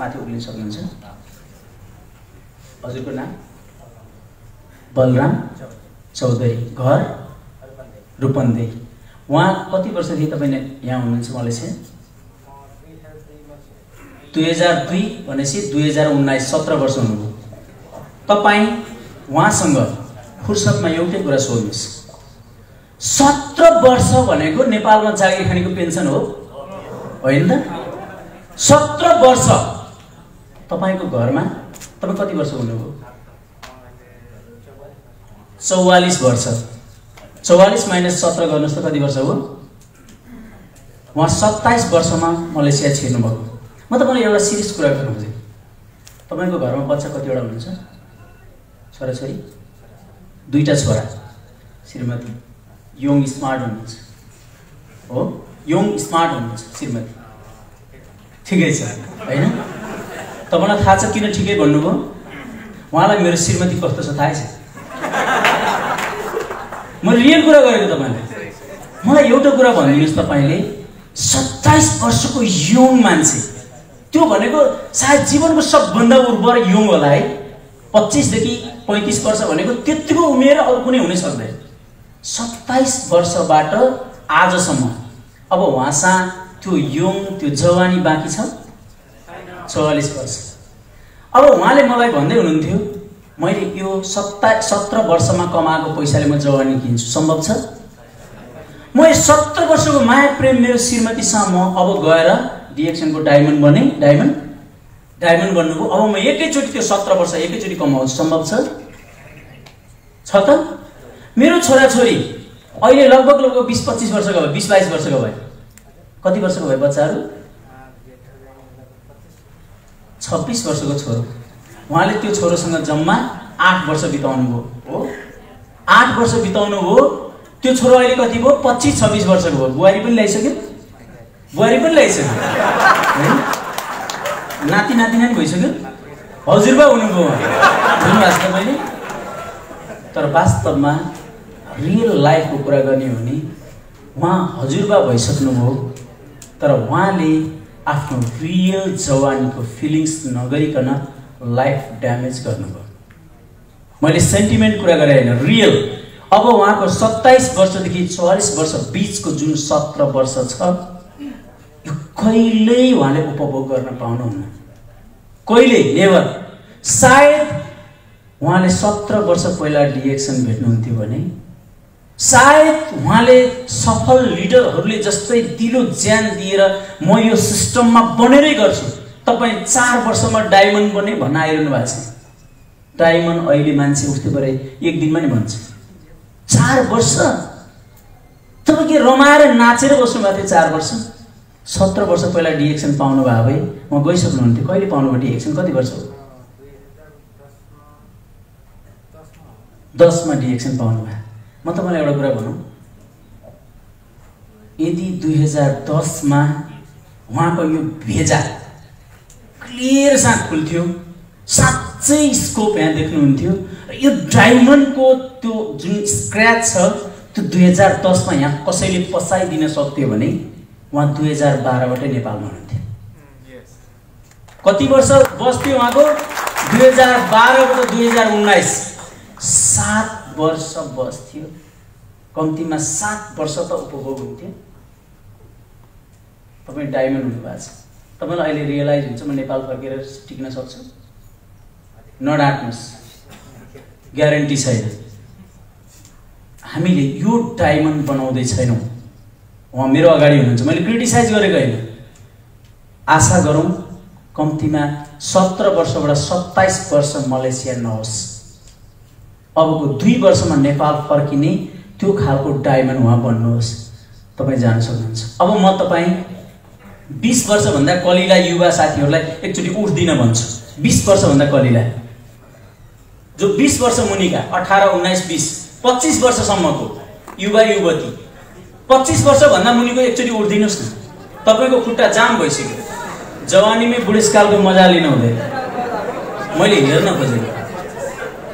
माथि उक्लिन सक्नुहुन्छ? हजुरको नाम? बलराम चौधरी, घर रूपन्देही। उहाँ कति वर्षदेखि तपाईँ यहाँ हुनुहुन्छ मलेसिया? 2002 भनेपछि 2019 17 वर्ष हुनुभयो। तपाईँ उहाँसँग फुर्सदमा एउटै कुरा सोध्नुहोस्, 17 वर्ष भनेको नेपालमा जागिर खानेको पेन्सन हो होइन त? 17 वर्ष तपाईको घरमा तपाईँ कति वर्ष हुनुभयो? 44 वर्ष। 44 माइनस 17 गर्नुहोस् त कति वर्ष हो? उहाँ 27 वर्षमा मलेसिया छिर्नु भएको। म तपाईँलाई एउटा सिरियस कुरा गर्नु खोजेँ। तपाईँको घरमा बच्चा कतिवटा हुनुहुन्छ? छोराछोरी? 2टा छोरा। श्रीमती यङ स्मार्ट हुनुहुन्छ हो? यङ स्मार्ट हुनुहुन्छ श्रीमती, ठिकै छ होइन? तपाईँलाई थाहा छ किन ठिकै भन्नुभयो? उहाँलाई मेरो श्रीमती कस्तो छ थाहै छ। म रियल कुरा गरेको तपाईँलाई। मलाई एउटा कुरा भनिदिनुहोस्, तपाईँले 27 वर्षको यङ मान्छे, त्यो भनेको सायद जीवनको सबभन्दा उर्वर यङ होला है। 25 देखि 35 वर्ष भनेको त्यतिको उमेर अरू कुनै हुनै सक्दैन। 27 वर्षबाट आजसम्म अब उहाँसँग त्यो यङ त्यो जवानी बाँकी छ? 44 वर्ष। अब उहाँले मलाई भन्दै हुनुहुन्थ्यो मैले यो 17 वर्षमा कमाएको पैसाले म जवानी किन्छु, सम्भव छ? म 17 वर्षको माया प्रेम मेरो श्रीमतीसँग म अब गएर डिएक्सनको डायमन्ड बने, डायमन्ड बन्नुभयो। अब म एकैचोटि त्यो 17 वर्ष एकैचोटि कमाउँछु, सम्भव छ? छ त? मेरो छोराछोरी अहिले लगभग 20-25 वर्षको भयो, 20-22 वर्षको भयो। कति वर्षको भयो बच्चाहरू? 26 वर्षको छोरो। उहाँले त्यो छोरोसँग जम्मा 8 वर्ष बिताउनु भयो हो? 8 वर्ष बिताउनु भयो। त्यो छोरो अहिले कति भयो? 25-26 वर्षको भयो। बुहारी पनि ल्याइसक्यो, बुहारी पनि ल्याइसक्यो, नाति नातिना पनि भइसक्यो, हजुरबा हुनुभयो बुझ्नुभएको छ तपाईँले? तर वास्तवमा रियल लाइफको कुरा गर्ने हो भने उहाँ हजुरबा भइसक्नुभयो, तर उहाँले आफ्नो रियल जवानीको फिलिङ्स नगरिकन लाइफ ड्यामेज गर्नुभयो। मैले सेन्टिमेन्ट कुरा गरेँ होइन, रियल। अब उहाँको 27 वर्षदेखि 44 वर्ष बिचको जुन 17 वर्ष छ यो कहिल्यै उहाँले उपभोग गर्न पाउनुहुन्न, कहिल्यै, नेभर। सायद उहाँले 17 वर्ष पहिला डिएक्सन भेट्नुहुन्थ्यो भने सायद उहाँले सफल लिडरहरूले जस्तै दिलो ज्यान दिएर म यो सिस्टममा बनेरै गर्छु, तपाईँ 4 वर्षमा डायमन्ड बने भन्न आइरहनु भएको छ। डायमन्ड अहिले मान्छे उस्तै परे एक दिनमा नि भन्छ। 4 वर्ष तपाईँ के रमाएर नाचेर बस्नुभएको थियो? 4 वर्ष। 17 वर्ष पहिला डिएक्सन पाउनु भयो भए म गइसक्नुहुन्थ्यो। कहिले पाउनुभयो डिएक्सन? कति वर्ष हो? 10 मा डिएक्सन पाउनु भयो। म तपाईँलाई एउटा कुरा भनौँ, यदि 2010 मा उहाँको यो भेजा क्लियर साथ खुल्थ्यो, साँच्चै स्कोप यहाँ देख्नुहुन्थ्यो, यो डायमन्डको त्यो जुन स्क्रैच छ त्यो 2010 मा यहाँ कसैले पसाइदिन सक्थ्यो भने उहाँ 2012 बाटै नेपालमा हुनुहुन्थ्यो। कति वर्ष बस्थ्यो उहाँको? 2012 बाट 2019 7 वर्ष बस्थ्यो। कम्तीमा 7 वर्ष त उपभोग हुन्थ्यो। तपाईँ डायमन्ड हुनुभएको छ। तपाईँलाई अहिले रियलाइज हुन्छ म नेपाल फर्केर टिक्न सक्छु? नडाट्नुहोस्, ग्यारेन्टी छैन। हामीले यो डायमन्ड बनाउँदै छैनौँ। उहाँ मेरो अगाडि हुनुहुन्छ, मैले क्रिटिसाइज गरेको होइन। आशा गरौँ कम्तीमा 17 वर्षबाट 27 वर्ष मलेसिया नहोस्, अबको 2 वर्षमा नेपाल फर्किने त्यो खालको डायमन्ड उहाँ बन्नुहोस्। तपाईँ जान सक्नुहुन्छ। अब म तपाईँ 20 वर्षभन्दा कलिला युवा साथीहरूलाई एकचोटि उठ्दिन भन्छु। 20 वर्षभन्दा कलिला जो 20 वर्ष मुनिका 18, 19, 20, 25 वर्षसम्मको युवा युवती 25 वर्षभन्दा मुनिको एकचोटि उठ्दिनुहोस् न। तपाईँको खुट्टा जाम भइसक्यो, जवानीमै बुढेसकालको मजा लिन हुँदैन। मैले हेर्न खोजेको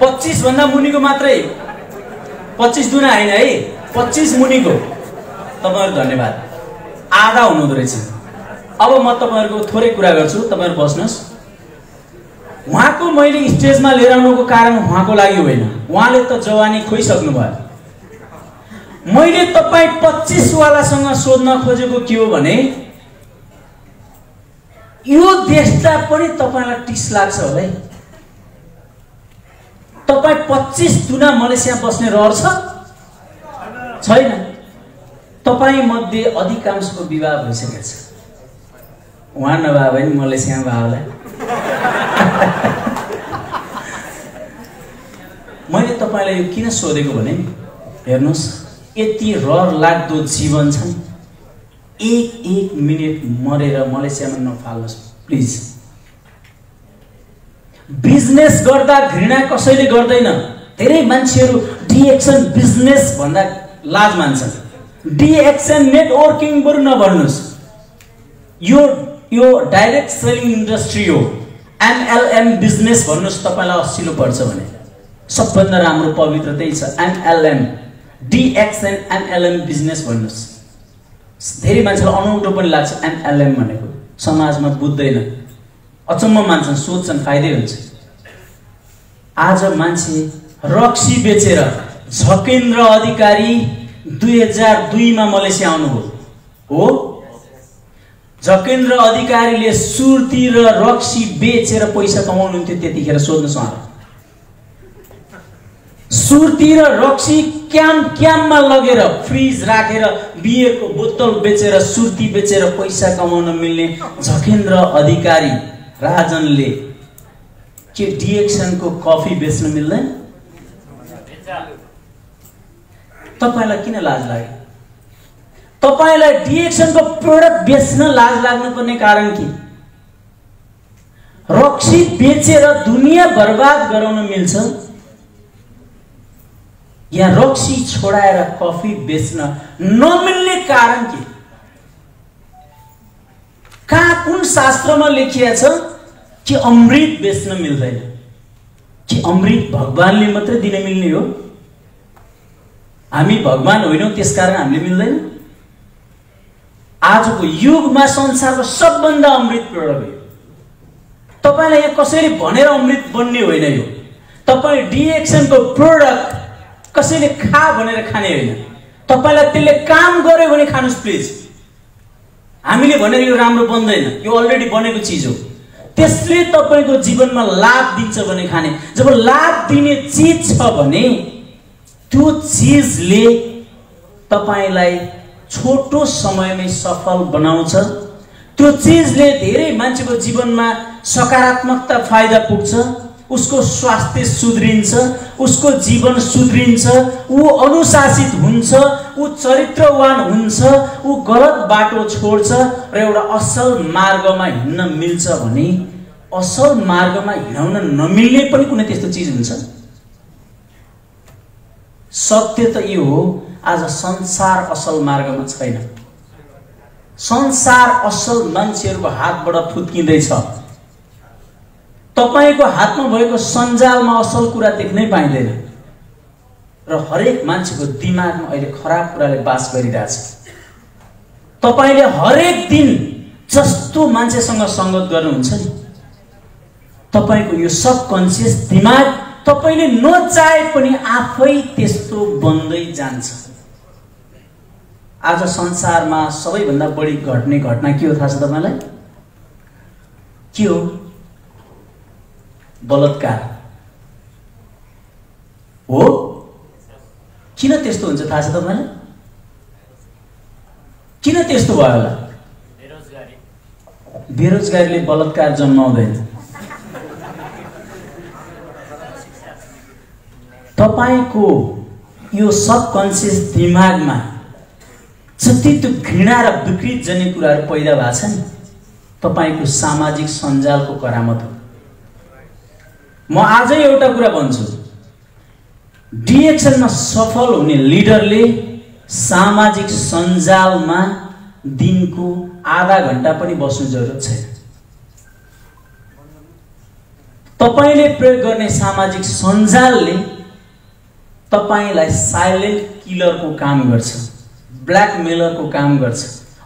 25 भन्दा मुनिको मात्रै, 25 दुना होइन है, 25 मुनिको तपाईँहरू धन्यवाद, आधा हुनुहुँदो रहेछ। अब म तपाईँहरूको थोरै कुरा गर्छु, तपाईँहरू बस्नुहोस्। उहाँको मैले स्टेजमा लिएर आउनुको कारण उहाँको लागि होइन, उहाँले त जवानी खोइसक्नु भयो। मैले तपाईँ 25 वालासँग सोध्न खोजेको के हो भने यो देशलाई पनि तपाईँलाई टिस लाग्छ होला है। तपाईँ 25 दुना मलेसिया बस्ने रहर छ छैन? तपाईँ मध्ये अधिकांशको विवाह भइसकेको छ। उहाँ नभए पनि मलेसियामा भयो होला। मैले तपाईँलाई यो किन सोधेको भने हेर्नुहोस्, यति रहर लाग्दो जीवन छ, एक मिनेट मरेर मलेसियामा नफाल्नुहोस् प्लिज। बिजनेस गर्दा घृणा कसैले गर्दैन। धेरै मान्छेहरू डिएक्सन बिजनेस भन्दा लाज मान्छन्। डिएक्सन नेटवर्किङ बरु नभन्नुहोस्, यो डाइरेक्ट सेलिङ इन्डस्ट्री हो। एमएलएम बिजनेस भन्नुहोस्, तपाईँलाई असिलो पर्छ भने सबभन्दा राम्रो पवित्र त्यही छ, एमएलएम। डिएक्सन एमएलएम बिजनेस भन्नुहोस्। धेरै मान्छेलाई अनौठो पनि लाग्छ एमएलएम भनेको, समाजमा बुझ्दैन, अचम्म मान्छन्, सोध्छन् फाइदै हुन्छ। आज मान्छे रक्सी बेचेर झकेन्द्र अधिकारी 2002 मा मलेसिया आउनुभयो हो। झकेन्द्र अधिकारीले सुर्ती र रक्सी बेचेर पैसा कमाउनुहुन्थ्यो त्यतिखेर, सोध्नुहोस् उहाँलाई। सुर्ती र रक्सी क्याम्पमा लगेर फ्रिज राखेर बियरको बोतल बेचेर सुर्ती बेचेर पैसा कमाउन मिल्ने झकेन्द्र अधिकारी राजनले के डिएक्सनको कफी बेच्न मिल्दैन? तपाईलाई किन लाज लाग्यो? तपाईलाई डिएक्सनको प्रोडक्ट बेच्न लाज लाग्नु पर्ने कारण के? रक्सी बेचेर दुनियाँ बर्बाद गराउन मिल्छ, या रक्सी छोडाएर कफी बेच्न नमिल्ने कारण के? कहाँ कुन शास्त्रमा लेखिएको छ कि अमृत बेच्न मिल्दैन? कि अमृत भगवानले मात्रै दिन मिल्ने हो? हामी भगवान होइनौं त्यसकारण हामीले मिल्दैन? आजको युगमा संसारको सबभन्दा अमृत प्रोडक्ट हो। तपाईलाई यहाँ कसैले भनेर अमृत बन्ने होइन यो। तपाई डिएक्सनको प्रोडक्ट कसैले खा भनेर खाने होइन। तपाईलाई त्यसले काम गर्यो भने खानुस् प्लिज। हामीले भनेर यो राम्रो बन्दैन, यो अलरेडी बनेको चीज हो। त्यसले तपाईको जीवनमा लाभ दिन्छ भने खाने। जब लाभ दिने चीज छ भने त्यो चीजले तपाईलाई छोटो समयमै सफल बनाउँछ। त्यो चीजले धेरै मान्छेको जीवनमा सकारात्मकता फाइदा पुग्छ, उसको स्वास्थ्य सुध्रिन्छ, उसको जीवन सुध्रिन्छ, ऊ अनुशासित हुन्छ, ऊ चरित्रवान हुन्छ, ऊ गलत बाटो छोड्छ र एउटा असल मार्गमा हिँड्न मिल्छ भने असल मार्गमा हिँड्न नमिल्ने पनि कुनै त्यस्तो चीज हुन्छ? सत्य त यो हो, आज संसार असल मार्गमा छैन। संसार असल मान्छेहरूको हातबाट फुत्किँदैछ। तपाईको हातमा भएको सञ्जालमा असल कुरा देख्नै पाइँदैन र हरेक मान्छेको दिमागमा अहिले खराब कुराले बास गरिरहेछ। तपाईले हरेक दिन जस्तो मान्छेसँग संगत गर्नुहुन्छ नि, तपाईको यो सबकन्सियस दिमाग तपाईले नचाहे पनि आफै त्यस्तो बन्दै जान्छ। आज संसारमा सबैभन्दा बढी घट्ने घटना के हो थाहा छ तपाईलाई? के हो? बलात्कार हो। किन त्यस्तो हुन्छ थाहा छ तपाईलाई? किन त्यस्तो भयो होला? बेरोजगारीले बलात्कार जन्माउँदैन। तपाईको यो सबकन्सियस दिमागमा जति त्यो घृणा र विकृत जन्य कुराहरू पैदा भएको छ नि, तपाईको सामाजिक सञ्जालको करामत हो। म आजै एउटा कुरा भन्छु, डिएक्सनमा सफल हुने लिडरले सामाजिक सञ्जालमा दिनको आधा घण्टा पनि बस्नु जरुरत छैन। तपाईले प्रयोग गर्ने सामाजिक सञ्जालले तपाईलाई साइलेन्ट किलरको काम गर्छ, ब्ल्याकमेलरको काम गर्छ,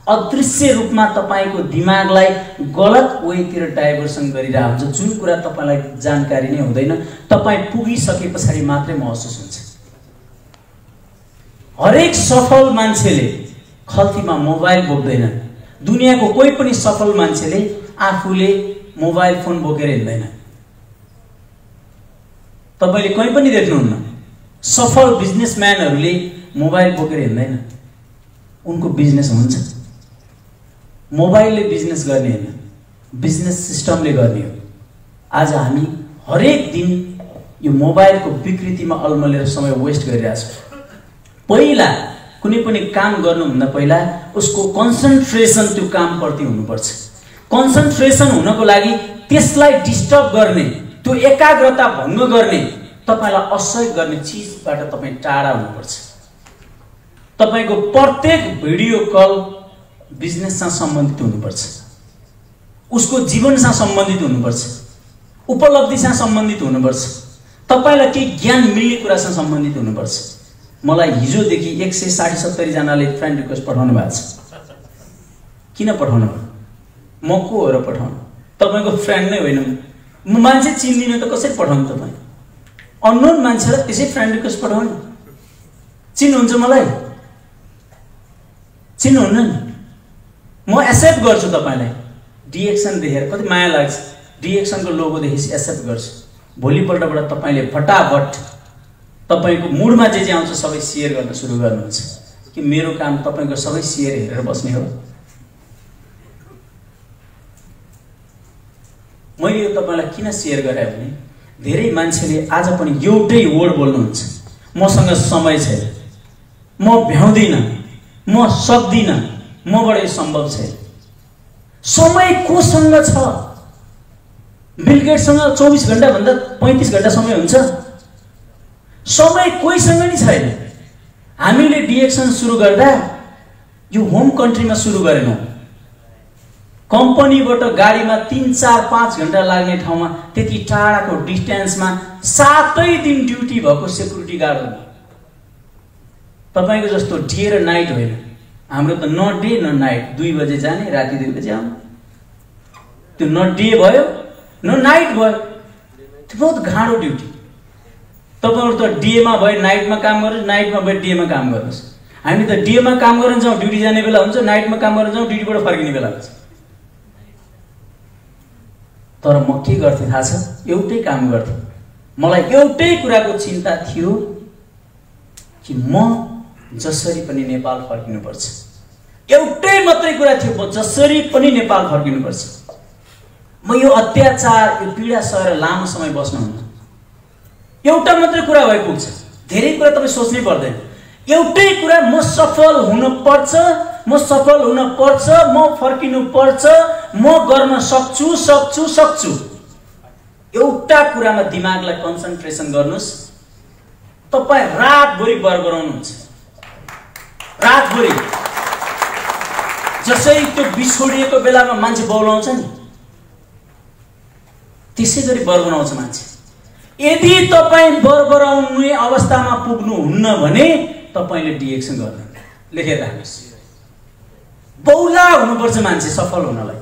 अदृश्य रूपमा तपाईको दिमागलाई गलत वेतिर डाइभर्सन गरिरहेको हुन्छ। जुन कुरा तपाईलाई जानकारी नै हुँदैन, तपाई पुगिसके पछाडि मात्रै महसुस हुन्छ। हरेक सफल मान्छेले खल्तीमा मोबाइल बोक्दैन। दुनियाँको कोही पनि सफल मान्छेले आफूले मोबाइल फोन बोकेर हिँड्दैन। तपाईले कहीँ पनि देख्नुहुन्न सफल बिजनेसम्यानहरूले मोबाइल बोकेर हिँड्दैन। उनको बिजनेस हुन्छ। मोबाइलले बिजनेस गर्ने हैन, बिजनेस सिस्टमले गर्ने हो। आज हामी हरेक दिन यो मोबाइलको विकृतिमा अल्मलेर समय वेस्ट गरिरहेका छौँ। पहिला कुनै पनि काम गर्नुभन्दा पहिला उसको कन्सन्ट्रेसन त्यो कामप्रति हुनुपर्छ। कन्सन्ट्रेसन हुनको लागि त्यसलाई डिस्टर्ब गर्ने, त्यो एकाग्रता भङ्ग गर्ने, तपाईलाई असहयोग गर्ने चीजबाट तपाई टाढा हुनुपर्छ। तपाईको प्रत्येक भिडियो कल बिजनेससँग सम्बन्धित हुनुपर्छ, उसको जीवनसँग सम्बन्धित हुनुपर्छ, उपलब्धिसँग सम्बन्धित हुनुपर्छ, तपाईलाई केही ज्ञान मिल्ने कुरासँग सम्बन्धित हुनुपर्छ। मलाई हिजोदेखि 160-70 जनाले फ्रेन्ड रिक्वेस्ट पठाउनु भएको छ। किन पठाउनु भयो? म को हो र पठाउनु? तपाईको फ्रेन्ड नै होइन म। मान्छे चिन्दिनँ त कसरी पठाउनु? तपाईँ अननोन मान्छेलाई त्यसै फ्रेन्ड रिक्वेस्ट पठाउनु? चिन्नुहुन्छ मलाई? चिन्नुहुन्न नि? म एक्सेप्ट गर्छु तपाईलाई। डिएक्सन देखेर कति माया लाग्छ, डिएक्सनको लोगो देखेपछि एक्सेप्ट गर्छु। भोलिपल्टबाट तपाईले फटाफट तपाईको मुडमा जे आउँछ सबै शेयर गर्न सुरु गर्नुहुन्छ कि मेरो काम तपाईको सबै शेयर हेरेर बस्ने हो। मैले यो तपाईलाई किन शेयर गरे भने धेरै मान्छेले आज पनि एउटै वर्ड बोल्नुहुन्छ, मसँग समय छैन, म भ्याउँदिन, म सक्दिन, मबाट यो सम्भव छैन। समय कोसँग छ? बिल गेट्ससँग 24 घण्टा भन्दा 35 घण्टा समय हुन्छ। समय कोहीसँग नि छैन। हामीले डिएक्सन सुरु गर्दा यो होम कन्ट्रीमा सुरु गरेनौं। कम्पनीबाट गाडीमा 3, 4, 5 घण्टा लाग्ने ठाउँमा त्यति टाढाको डिस्टेन्समा 7 दिन ड्युटी भएको सेक्युरिटी गार्ड हो। तपाईको जस्तो डे र नाइट होइन। हाम्रो त न डे न नाइट, 2 बजे जाने राति 2 बजे आउने। त्यो न डे भयो न नाइट भयो। त्यो बहुत गाह्रो ड्युटी। तपाईहरु त डेमा भए नाइटमा काम गर्नुस्, नाइटमा भए डेमा काम गर्नुस्। हामी त डेमा काम गर्न जाउँ ड्युटी जाने बेला हुन्छ, नाइटमा काम गर्न जाउँ ड्युटीबाट फर्किने बेला हुन्छ। तर म के गर्थे थाहा छ? एउटै काम गर्थे। मलाई एउटै कुराको चिन्ता थियो कि म जसरी पनि नेपाल फर्किनुपर्छ। एउटै मात्रै कुरा थियो, म जसरी पनि नेपाल फर्किनुपर्छ। म यो अत्याचार, यो पीडा सहेर लामो समय बस्नुहुन्न। एउटा मात्रै कुरा भइ पुग्छ। धेरै कुरा तपाई सोच्नै पर्दैन। एउटै कुरा, म सफल हुन पर्छ, म सफल हुन पर्छ, म फर्किनु पर्छ, म गर्न सक्छु सक्छु सक्छु। एउटा कुरामा दिमागलाई कन्सन्ट्रेसन गर्नुस्, तपाई रातभरि बरबराउनुहुन्छ। रातभरि जसरी त्यो बिछोडिएको बेलामा मान्छे बौलाउँछ नि, त्यसै गरी बरबराउँछ मान्छे। यदि तपाई बरबराउने अवस्थामा पुग्नुहुन्न भने तपाईले डिएक्सन गर्दैन। लेखेर राख्नुस्। बौला हुनुपर्छ मान्छे सफल हुनलाई।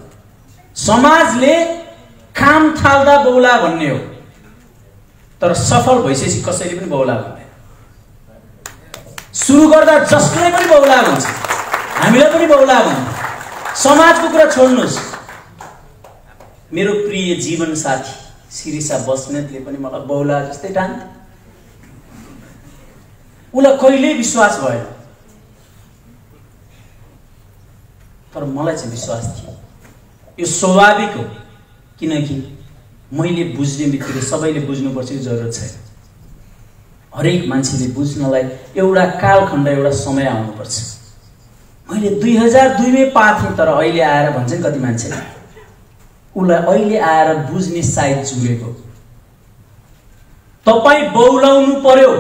समाजले काम थाल्दा बौला भन्ने हो, तर सफल भइसकेपछि कसैले पनि बौला भन्दैन। सुरु गर्दा जसले पनि बौला भन्छ, हामीलाई पनि बौला भन्छ। समाजको कुरा छोड्नुस्। मेरो प्रिय जीवन साथी शिरीषा बस्नेतले पनि मलाई बौला जस्तै ठान्थे। उलाई कहिल्यै विश्वास भएन, तर मलाई चाहिँ विश्वास थियो। यो स्वाभाविक हो, किनकि मैले बुझ्ने बित्तिकै सबैले बुझ्नुपर्छ, यो जरुरत छैन। हरेक मान्छेले बुझ्नलाई एउटा कालखण्ड, एउटा समय आउनुपर्छ। मैले 2002 मै पाथेँ, तर अहिले आएर भन्छन् कति मान्छेले उलाई अहिले आएर बुझ्ने सायद जुरेको। तपाई बौलाउनु पर्यो।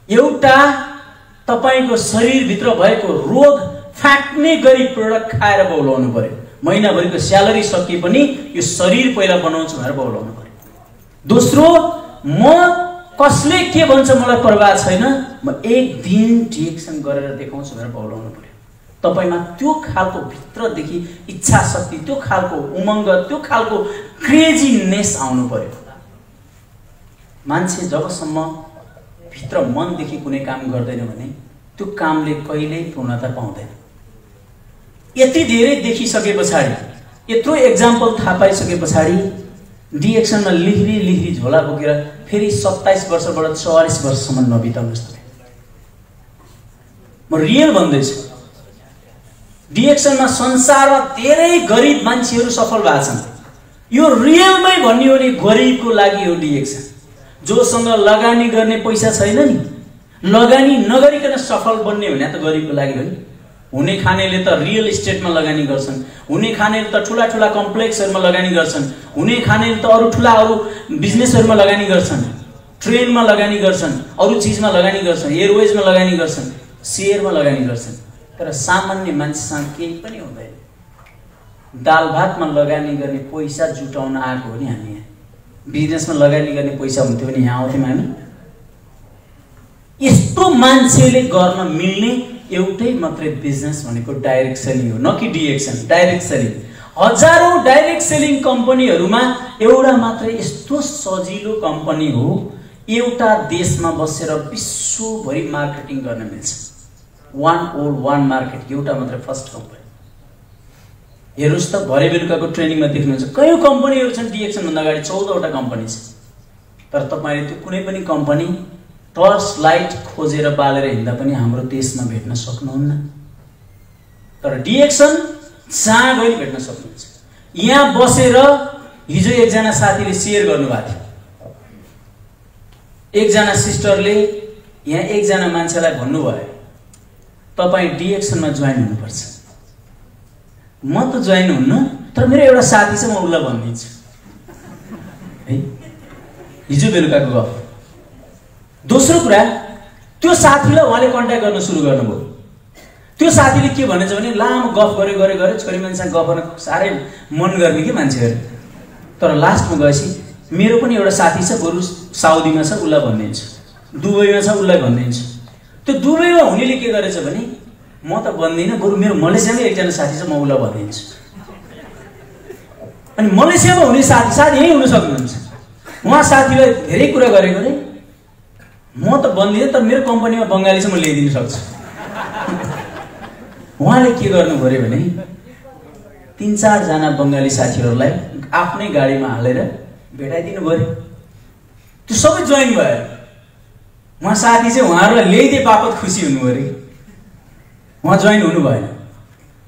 एउटा तपाईको शरीरभित्र भएको रोग फ्याक्ने गरी प्रोडक्ट खाएर बौलाउनु पर्यो। महिनाभरिको स्यालेरी सकिए पनि यो शरीर पहिला बनाउँछु भनेर बौलाउनु पर्यो। दोस्रो, म कसले के भन्छ मलाई परवाह छैन, म एक दिन डिएक्सन गरेर देखाउँछु भनेर बौलाउनु पर्यो। तपाईमा त्यो खालको भित्रदेखि इच्छा शक्ति, त्यो खालको उमङ्ग, त्यो खालको क्रेजीनेस आउनु पर्यो। मान्छे जबसम्म भित्र मनदेखि कुनै काम गर्दैन भने त्यो कामले कहिल्यै पूर्णता पाउँदैन। यति धेरै देखिसके पछाडि, यत्रो एक्जाम्पल थाहा पाइसके पछाडि डिएक्सनमा लिहिरी झोला बोकेर फेरि 27 वर्षबाट 44 वर्षसम्म नबिताउनुहोस्। म रियल भन्दैछु, डिएक्सनमा संसारमा धेरै गरिब मान्छेहरू सफल भएको छन्। यो रियलमै भन्ने हो भने गरिबको लागि हो डिएक्सन। जोसँग लगानी गर्ने पैसा छैन नि, लगानी नगरिकन सफल बन्ने भने त गरिबको लागि हो नि। हुने खानेले त रियल इस्टेटमा लगानी गर्छन्, हुने खानेले त ठुला ठुला कम्प्लेक्सहरुमा लगानी गर्छन्, हुने खानेले त अरु बिजनेसहरुमा लगानी गर्छन्, ट्रेनमा लगानी गर्छन्, अरु चीजमा लगानी गर्छन्, एयरवेजमा लगानी गर्छन्, शेयरमा लगानी गर्छन्। तर सामान्य मान्छेसँग केही पनि हुँदैन। दाल भातमा लगानी गर्ने पैसा जुटाउन आएको हो नि हामी यहाँ। बिजनेसमा लगानी गर्ने पैसा हुन्थ्यो भने यहाँ आउँथ्यौँ हामी। यस्तो मान्छेले गर्न मिल्ने एउटै मात्रै बिजनेस भनेको डाइरेक्ट सेलिङ हो, न कि डिएक्सन। डाइरेक्ट सेलिङ, हजारौं डाइरेक्ट सेलिङ कम्पनीहरुमा एउटा मात्रै यस्तो सजिलो कम्पनी हो, एउटा देशमा बसेर विश्वभरि मार्केटिङ गर्न मिल्छ। वान मार्केट, एउटा मात्रै फर्स्ट कम्पनी। हेर्नुस् त, भरे बेलुकाको ट्रेनिङमा देख्नुहुन्छ कयौं कम्पनीहरु छन्। डिएक्सन भन्दा अगाडि 14 वटा कम्पनी छ। तर तपाईले त्यो कुनै पनि कम्पनी टर्च लाइट खोजेर बालेर हिँड्दा पनि हाम्रो देशमा भेट्न सक्नुहुन्न। तर डिएक्सन जहाँ गए भेट्न सक्नुहुन्छ। यहाँ बसेर हिजो एकजना साथीले शेयर गर्नुभएको थियो। एकजना सिस्टरले यहाँ एकजना मान्छेलाई भन्नुभयो, तपाई डिएक्सनमा जोइन हुनुपर्छ। म त जोइन हुन्न, तर मेरो एउटा साथी छ, म उसलाई भनिदिन्छु है। हिजो बेलुकाको गफ। दोस्रो कुरा, त्यो साथीलाई उहाँले कन्ट्याक्ट गर्न सुरु गर्नुभयो। त्यो साथीले के भनेछ भने, लामो गफ गरे छोरी मान्छेसँग गफ गर्न साह्रै मन गर्ने के मान्छेहरू। तर लास्टमा गएपछि मेरो पनि एउटा साथी छ, बरु साउदीमा छ, उसलाई भनिदिन्छु, दुबईमा छ, उसलाई भनिदिन्छु। त्यो दुबईमा हुनेले के गरेछ भने, म त भन्दिनँ, बरु मेरो मलेसियामै एकजना साथी छ, म उसलाई भनिदिन्छु। अनि मलेसियामा हुने साथी यही हुन सक्नुहुन्छ। उहाँ साथीलाई धेरै कुरा गरेको रे, म त भन्दिनँ, तर मेरो कम्पनीमा बङ्गाली छ, म ल्याइदिन सक्छु। उहाँले के गर्नु पर्यो भने 3-4 जना बङ्गाली साथीहरूलाई आफ्नै गाडीमा हालेर भेटाइदिनु पर्यो। त्यो सबै जोइन भयो। उहाँ साथी चाहिँ उहाँहरूलाई ल्याइदिए बापत खुसी हुनु पर्यो। उहाँ जोइन हुनु भएन।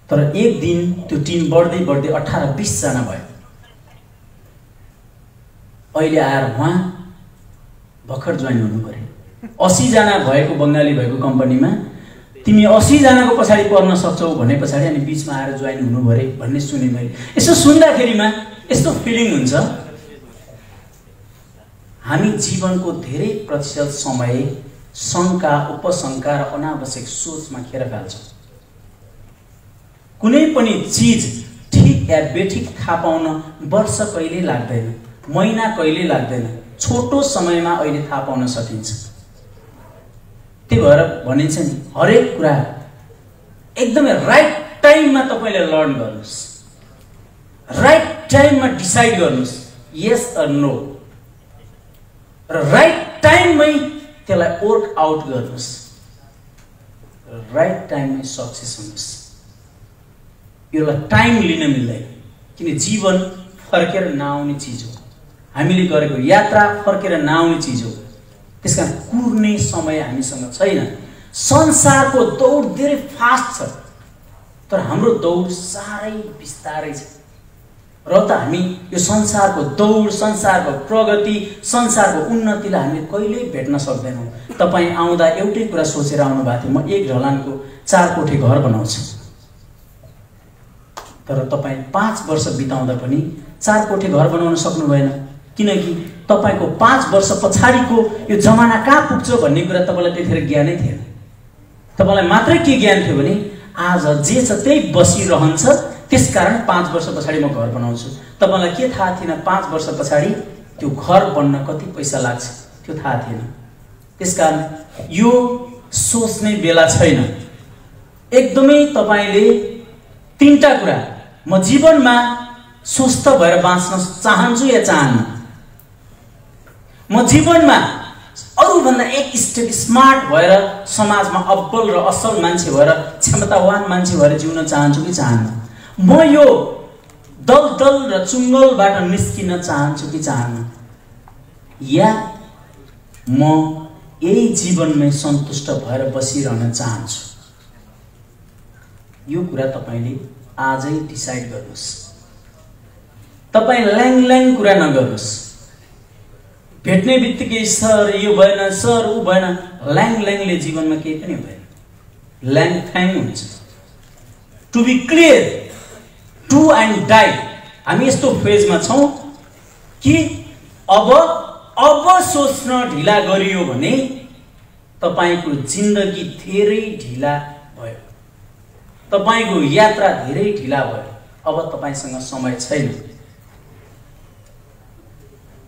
तर एक दिन त्यो टिम बढ्दै 18-20 जना भयो। अहिले आएर उहाँ भर्खर जोइन हुनु पर्यो। 80 जना भएको बङ्गाली भएको कम्पनीमा तिमी 80 जनाको पछाडि पर्न सक्छौ भने पछाडि अनि बीचमा आएर जोइन हुनु भरे भन्ने सुने मैले। यसो सुन्दाखेरिमा यस्तो फिलिङ हुन्छ, हामी जीवनको धेरै प्रतिशत समय शङ्का, उपशङ्का र अनावश्यक सोचमा खेर फाल्छौँ। कुनै पनि चीज ठीक या बेठिक थाहा पाउन वर्ष कहिले लाग्दैन, महिना कहिले लाग्दैन, छोटो समयमा अहिले थाहा पाउन सकिन्छ। त्यही भएर भनिन्छ नि, हरेक कुरा एकदमै राइट टाइममा तपाईले लर्न गर्नुस्, राइट टाइममा डिसाइड गर्नुस्, यस अर नो, र राइट टाइममै त्यसलाई वर्क आउट गर्नुस्, राइट टाइममै सक्सेस हुनुस्। यसलाई टाइम लिन मिल्दैन, किन जीवन फर्केर नआउने चिज हो। हामीले गरेको यात्रा फर्केर नआउने चिज हो। त्यसकारण कुर्ने समय हामीसँग छैन। संसारको दौड धेरै फास्ट छ, तर हाम्रो दौड साह्रै बिस्तारै छ। र त हामी यो संसारको दौड, संसारको प्रगति, संसारको उन्नतिलाई हामी कहिल्यै भेट्न सक्दैनौँ। तपाईँ आउँदा एउटै कुरा सोचेर आउनु भएको थियो, म 1 ढलानको 4 कोठे घर बनाउँछु। तर तपाईँ 5 वर्ष बिताउँदा पनि 4 कोठे घर बनाउन सक्नु भएन, किनकि तपाईको 5 वर्ष पछाडिको यो जमाना कहाँ पुग्छ भन्ने कुरा तपाईलाई त्यतिखेर ज्ञानै थिएन। तपाईलाई मात्रै के ज्ञान थियो भने आज जे छ त्यही बसिरहन्छ, त्यसकारण 5 वर्ष पछाडि म घर बनाउँछु। तपाईलाई के थाहा थिएन 5 वर्ष पछाडि त्यो घर बन्न कति पैसा लाग्छ, त्यो थाहा थिएन। त्यसकारण यो सोच्ने बेला छैन। एकदमै तपाईले तीनटा कुरा म जीवनमा स्वस्थ भएर बाँच्न चाहन्छु या चाहन्न, म जीवनमा अरूभन्दा एक स्टेप स्मार्ट भएर समाजमा अब्बल र असल मान्छे भएर क्षमतावान मान्छे भएर जिउन चाहन्छु कि चाहन्न, म यो दलदल र चुङ्गलबाट निस्किन चाहन्छु कि चाहन्न, या म यही जीवनमै सन्तुष्ट भएर बसिरहन चाहन्छु। यो कुरा तपाईले आजै डिसाइड गर्नुस्। तपाई ल्याङ कुरा नगर्नुस्। भेट्ने बित्तिकै सर यो भएन, सर ऊ भएन, ल्याङले जीवनमा केही पनि भएन, ल्याङ फ्याङ हुन्छ। To be clear, do and die. हामी यस्तो फेजमा छौं कि अब सोच्न ढिला गरियो भने तपाईको जिन्दगी धेरै ढिला भयो, तपाईको यात्रा धेरै ढिला भयो। अब तपाईसँग समय छैन।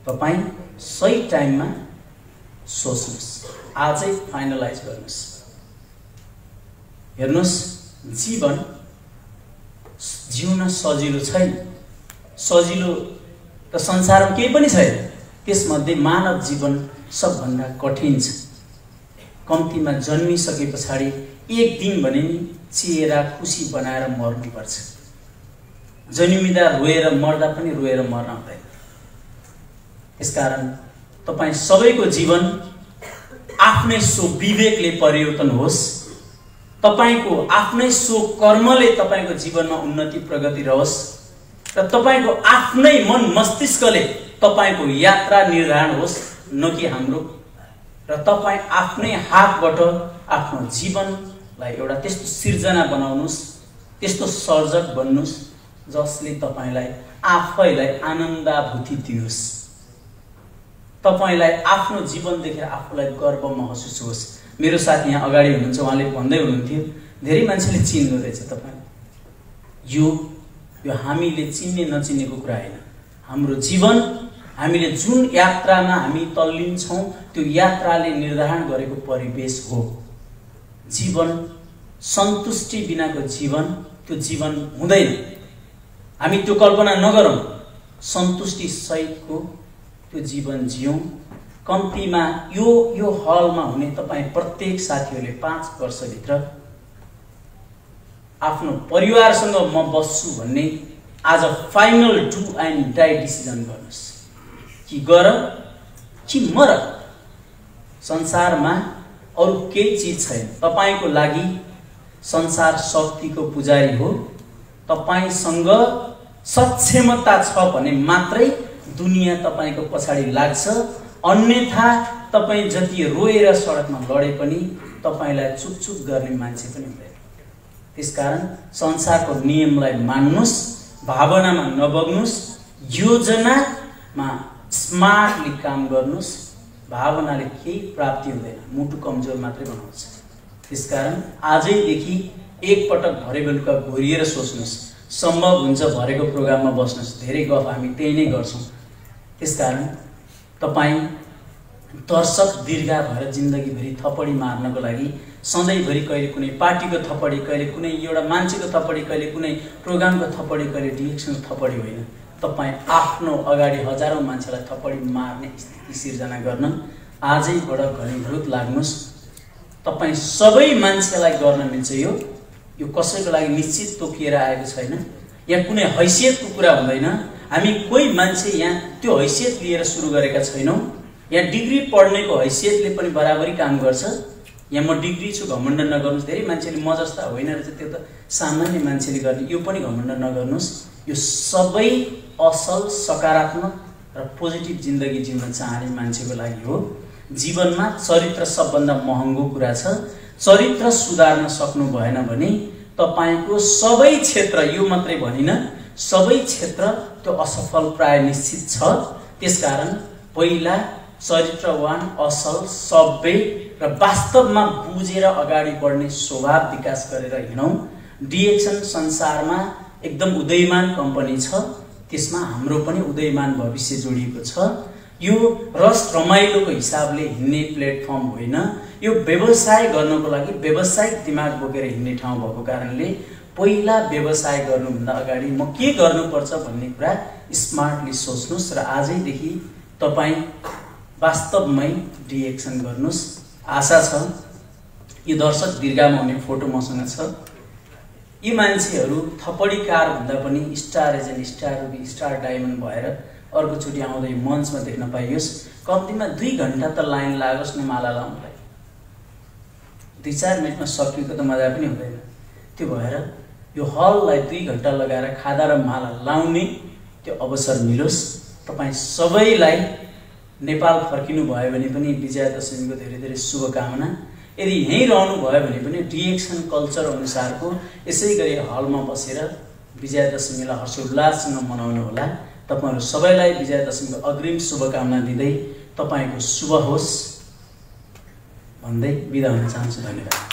तपाई सही टाइममा सोच्नुस्, आजै फाइनलाइज गर्नुस्। हेर्नुस्, जीवन जिउन सजिलो छैन। सजिलो त संसारमा केही पनि छैन। त्यसमध्ये मानव जीवन सबभन्दा कठिन छ। कम्तीमा जन्मिसके पछाडि एक दिन भने नि चिएरा खुसी बनाएर मर्नुपर्छ। जन्मिँदा रोएर मर्दा पनि रोएर मर्न हुँदैन। त्यसकारण तपाई सबैको जीवन आफ्नै सो विवेकले परिवर्तन होस्। तपाईको आफ्नै सो कर्मले तपाईको जीवनमा उन्नति प्रगति रहोस् र तपाईको आफ्नै मन मस्तिष्कले तपाईको यात्रा निर्धारण होस्, न कि हाम्रो। र तपाई आफ्नै हातबाट आफ्नो जीवनलाई एउटा त्यस्तो सिर्जना बनाउनुस्, त्यस्तो सर्जक बन्नुस् जसले तपाईलाई आफैलाई आनन्दानुभूति दियोस्, तपाईलाई आफ्नो जीवन देखेर आफूलाई गर्व महसुस होस्। मेरो साथी यहाँ अगाडि हुनुहुन्छ, उहाँले भन्दै हुनुहुन्थ्यो धेरै मान्छेले चिन्नु रहेछ तपाईँ। यो हामीले चिन्ने नचिन्नेको कुरा हैन। हाम्रो जीवन, हामीले जुन यात्रामा हामी तल्लिन्छौं त्यो यात्राले निर्धारण गरेको परिवेश हो। जीवन सन्तुष्टि बिनाको जीवन त्यो जीवन हुँदैन। हामी त्यो कल्पना नगरौं। सन्तुष्टि सहितको त्यो जीवन जियौं। कम्तीमा यो हलमा हुने तपाई प्रत्येक साथीहरूले 5 वर्षभित्र आफ्नो परिवारसँग म बस्छु भन्ने आज final do and die decision गर्नुस्। कि गर कि मर। संसारमा अरु केही चीज छैन। तपाईको लागि संसार शक्तिको पुजारी हो। तपाईसँग सक्षमता छ भने मात्रै दुनिया तपाईको पछाडी लाग्छ। अन्यथा तपाई जति रोएर सडकमा लडे पनि तपाईलाई चुपचुप गर्ने मान्छे पनि हुँदैन। त्यसकारण संसारको नियमलाई मान्नुस्, भावनामा नबग्नुस्, योजनामा स्मार्टली काम गर्नुस्। भावनाले केही प्राप्ति हुँदैन, मुटु कमजोर मात्रै बनाउँछ। त्यसकारण आजैदेखि एक पटक भरे बेलुका घोरिएर सोच्नुस्। सम्भव हुन्छ भरेको प्रोग्राममा बस्नुस्। धेरै गफ हामी त्यही नै गर्छौं। त्यसकारण तपाई दर्शक दीर्घा भएर जिन्दगीभरि थपडी मार्नको लागि सधैँभरि कहिले कुनै पार्टीको थपडी, कहिले कुनै एउटा मान्छेको थपडी, कहिले कुनै प्रोग्रामको थपडी, कहिले डिरेक्सनको थपडी होइन। तपाई आफ्नो अगाडि हजारौं मान्छेलाई थपडी मार्ने स्थिति सिर्जना गर्न आजैबाट घनीभूत लाग्नुस्। तपाई सबै मान्छेलाई गर्न मिल्छ। यो कसैको लागि निश्चित तोकिएर आएको छैन। यहाँ कुनै हैसियतको कुरा हुँदैन। हामी कोही मान्छे यहाँ त्यो हैसियत लिएर सुरु गरेका छैनौं। यहाँ डिग्री पढ्नेको हैसियतले पनि बराबरी काम गर्छ। यहाँ म डिग्री छु घमण्ड नगर्नुस्। धेरै मान्छेले म जस्ता होइन रहेछ, त्यो त सामान्य मान्छेले गर्ने, यो पनि घमण्ड नगर्नुस्। यो सबै असल सकारात्मक र पोजिटिभ जिन्दगी जिउन चाहने मान्छेको लागि हो। जीवनमा चरित्र सबभन्दा महँगो कुरा छ। चरित्र सुधार्न सक्नु भएन भने तपाईको सबै क्षेत्र, यो मात्रै भनिन, सबै क्षेत्र त्यो असफल प्राय निश्चित छ। त्यसकारण पहिला चरित्रवान, असल, सभ्य र वास्तवमा बुझेर अगाडि बढ्ने स्वभाव विकास गरेर हिँडौं। डिएक्सन संसारमा एकदम उदयमान कम्पनी छ। त्यसमा हाम्रो पनि उदयमान भविष्य जोडिएको छ। यो रस रमाइलोको हिसाबले हिँड्ने प्लेटफर्म होइन, यो व्यवसाय गर्नको लागि व्यावसायिक दिमाग बोकेर हिँड्ने ठाउँ भएको कारणले पहिला व्यवसाय गर्नुभन्दा अगाडि म के गर्नुपर्छ भन्ने कुरा स्मार्टली सोच्नुस् र आजैदेखि तपाईँ वास्तवमै डिएक्सन गर्नुस्। आशा छ यो दर्शक दीर्घामा हुने फोटो मसँग छ। यी मान्छेहरू थपडीकार भन्दा पनि star agent, star ruby, star diamond भएर अर्कोचोटि आउँदै मञ्चमा देख्न पाइयोस्। कम्तीमा 2 घण्टा त लाइन लागोस् न माला लाउनलाई, 2-4 मिनटमा सकिएको त मजा पनि हुँदैन। त्यो भएर यो हललाई 2 घण्टा लगाएर खादा र माला लाउने त्यो अवसर मिलोस्। तपाईँ सबैलाई नेपाल फर्किनु भयो भने पनि विजयादशमीको धेरै धेरै शुभकामना। यदि यहीँ रहनु भयो भने पनि डिएक्सन कल्चर अनुसारको यसै गरी हलमा बसेर विजयादशमीलाई हर्षोल्लाससँग मनाउनु होला। तपाईहरु सबैलाई विजयादशमीको अग्रिम शुभकामना दिँदै तपाईको शुभ होस् भन्दै बिदा हुन चाहन्छु। धन्यवाद।